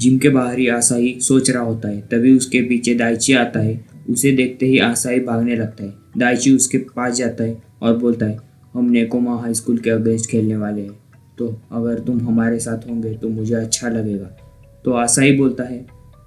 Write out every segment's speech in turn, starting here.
Gym के बाहर ही आसाई सोच रहा होता है, तभी उसके पीछे दाइची आता है। उसे देखते ही आसाई भागने लगता है। दाइची उसके पास जाता है और बोलता है, हम नेकोमा हाई स्कूल के अगेंस्ट खेलने वाले हैं, तो अगर तुम हमारे साथ होंगे तो मुझे अच्छा लगेगा। तो आसाई बोलता है,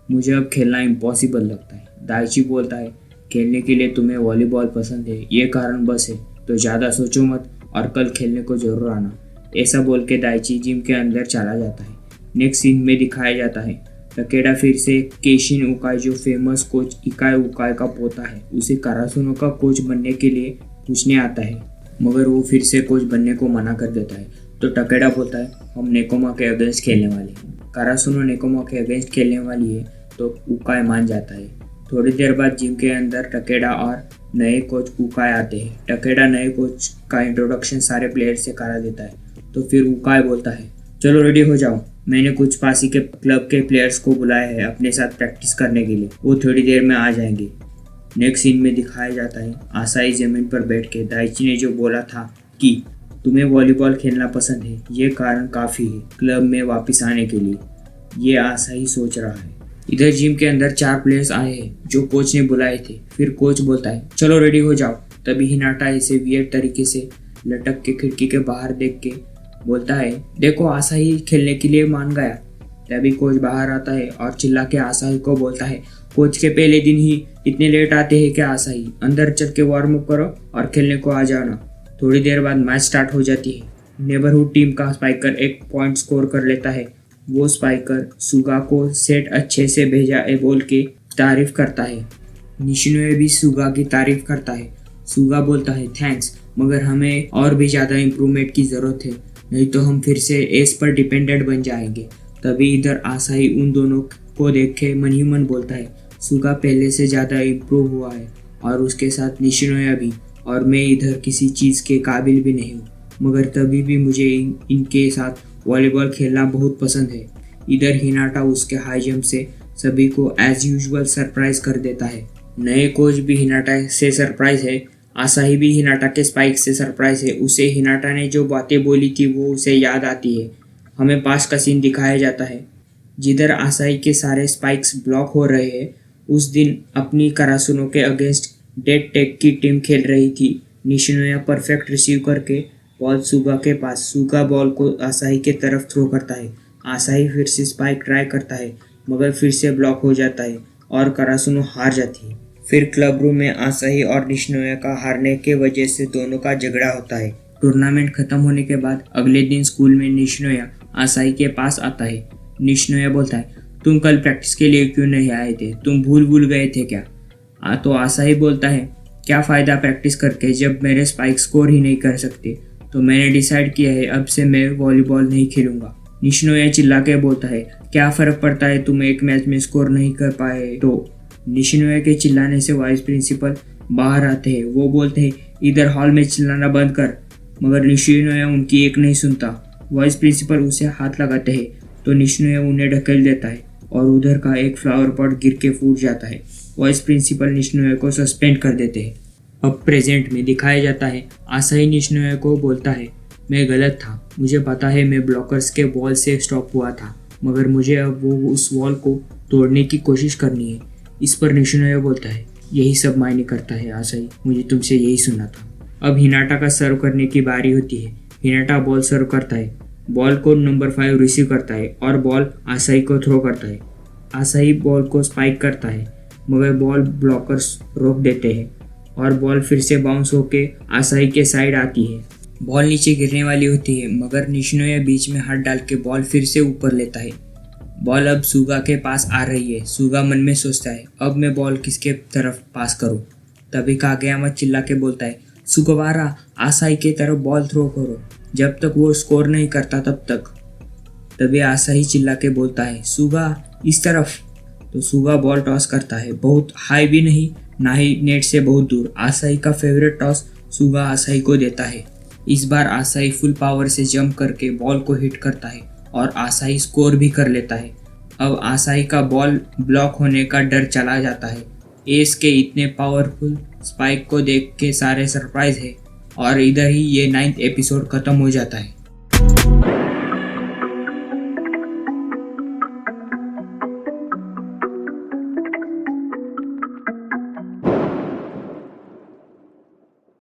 मुझे अब खेलना इम्पॉसिबल लगता है। दाइची बोलता है, खेलने के लिए तुम्हें वॉलीबॉल पसंद है, ये कारण बस है, तो ज़्यादा सोचो मत और कल खेलने को जरूर आना। ऐसा बोल के दाइची जिम के अंदर चला जाता है। नेक्स्ट सीन में दिखाया जाता है टकेडा फिर से केशिन उकाई, जो फेमस कोच इकाई उकाई का पोता है, उसे कारासुनो का कोच बनने के लिए पूछने आता है, मगर वो फिर से कोच बनने को मना कर देता है। तो टकेडा बोलता है, हम नेकोमा के अगेंस्ट खेलने वाले हैं। कारासुनो नेकोमा के अगेंस्ट खेलने वाली है, तो उकाई मान जाता है। थोड़ी देर बाद जिम के अंदर टकेडा और नए कोच उकाई आते हैं। टकेडा नए कोच का इंट्रोडक्शन सारे प्लेयर से करा देता है। तो फिर उकाई बोलता है, चलो रेडी हो जाओ, मैंने कुछ पासी के क्लब के प्लेयर्स को बुलाया है अपने साथ प्रैक्टिस करने के लिए, वो थोड़ी देर में आ जाएंगे। नेक्स्ट सीन में दिखाया जाता है आसाई जमीन पर बैठ के दाइची ने जो बोला था कि तुम्हें वॉलीबॉल खेलना पसंद है, ये कारण काफ़ी है क्लब में वापस आने के लिए, ये आसाई सोच रहा है। इधर जिम के अंदर 4 प्लेयर्स आए हैं जो कोच ने बुलाए थे। फिर कोच बोलता है, चलो रेडी हो जाओ। तभी हिनाटा इसे वियर्ड तरीके से लटक के खिड़की के बाहर देख के बोलता है, देखो आसाई खेलने के लिए मान गया। तभी कोच बाहर आता है और चिल्ला के आसाई को बोलता है, कोच के पहले दिन ही इतने लेट आते हैं क्या आसाई, अंदर चल के वार्म अप करो और खेलने को आ जाना। थोड़ी देर बाद मैच स्टार्ट हो जाती है। नेबरहुड टीम का स्पाइकर 1 पॉइंट स्कोर कर लेता है। वो स्पाइकर सुगा को सेट अच्छे से भेजा है बोल के तारीफ करता है। निशिनोए भी सुगा की तारीफ करता है। सुगा बोलता है, थैंक्स, मगर हमें और भी ज़्यादा इम्प्रूवमेंट की ज़रूरत है, नहीं तो हम फिर से एस पर डिपेंडेंट बन जाएंगे। तभी इधर आसाई उन दोनों को देख के मन ही मन बोलता है, सुगा पहले से ज़्यादा इम्प्रूव हुआ है और उसके साथ निशिनोया भी, और मैं इधर किसी चीज़ के काबिल भी नहीं हूँ, मगर तभी भी मुझे इनके साथ वॉलीबॉल खेलना बहुत पसंद है। इधर हिनाटा उसके हाई जंप से सभी को एज यूजुअल सरप्राइज कर देता है। नए कोच भी हिनाटा से सरप्राइज है। आसाही भी हिनाटा के स्पाइक से सरप्राइज है। उसे हिनाटा ने जो बातें बोली थी वो उसे याद आती है। हमें पास का सीन दिखाया जाता है जिधर आसाही के सारे स्पाइक्स ब्लॉक हो रहे हैं। उस दिन अपनी कारासुनो के अगेंस्ट डेड टेक की टीम खेल रही थी। निशिनोया परफेक्ट रिसीव करके बॉल सुगा के पास, सुगा बॉल को आसाही के तरफ थ्रो करता है। आसाही फिर से स्पाइक ट्राई करता है, मगर फिर से ब्लॉक हो जाता है और कारासुनो हार जाती है। फिर क्लब रूम में आसाही और निशिनोया का हारने के वजह से दोनों का झगड़ा होता है। टूर्नामेंट खत्म होने के बाद अगले दिन स्कूल में निशिनोया आसाही के पास आता है। निशिनोया बोलता है, तुम कल प्रैक्टिस के लिए क्यों नहीं आए थे, तुम भूल गए थे क्या? तो आसाही बोलता है, क्या फ़ायदा प्रैक्टिस करके जब मेरे स्पाइक स्कोर ही नहीं कर सकते, तो मैंने डिसाइड किया है अब से मैं वॉलीबॉल नहीं खेलूंगा। निशिनोया चिल्ला के बोलता है, क्या फ़र्क पड़ता है तुम एक मैच में स्कोर नहीं कर पाए तो? निशिनोया के चिल्लाने से वाइस प्रिंसिपल बाहर आते हैं। वो बोलते हैं, इधर हॉल में चिल्लाना बंद कर, मगर निशिनोया उनकी एक नहीं सुनता। वाइस प्रिंसिपल उसे हाथ लगाते हैं तो निशिनोया उन्हें ढकेल देता है और उधर का एक फ्लावर पॉट गिर के फूट जाता है। वाइस प्रिंसिपल निशिनोया को सस्पेंड कर देते हैं। अब प्रेजेंट में दिखाया जाता है आसाही निशिनोया को बोलता है, मैं गलत था, मुझे पता है मैं ब्लॉकर्स के बॉल से स्टॉप हुआ था, मगर मुझे अब वो उस वॉल को तोड़ने की कोशिश करनी है। इस पर निशिनोया बोलता है, यही सब मायने करता है आसाही, मुझे तुमसे यही सुनना था। अब हिनाटा का सर्व करने की बारी होती है। हिनाटा बॉल सर्व करता है, बॉल को नंबर 5 रिसीव करता है और बॉल आसाही को थ्रो करता है। आसाही बॉल को स्पाइक करता है, मगर बॉल ब्लॉकर्स रोक देते हैं और बॉल फिर से बाउंस होके आसाही के साइड आती है। बॉल नीचे गिरने वाली होती है, मगर निशिनोया बीच में हाथ डाल के बॉल फिर से ऊपर लेता है। बॉल अब सुगा के पास आ रही है। सुगा मन में सोचता है, अब मैं बॉल किसके तरफ पास करूं? तभी कागेयामा चिल्ला के बोलता है, सुगवारा आसाही के तरफ बॉल थ्रो करो, जब तक वो स्कोर नहीं करता तब तक। तभी आसाही चिल्ला के बोलता है, सुगा इस तरफ। तो सुगा बॉल टॉस करता है, बहुत हाई भी नहीं, ना ही नेट से बहुत दूर। आसाही का फेवरेट टॉस सुगा आसाही को देता है। इस बार आसाही फुल पावर से जंप करके बॉल को हिट करता है और आसाही स्कोर भी कर लेता है। अब आसाही का बॉल ब्लॉक होने का डर चला जाता है। एस के इतने पावरफुल स्पाइक को देख के सारे सरप्राइज है और इधर ही ये 9th एपिसोड खत्म हो जाता है।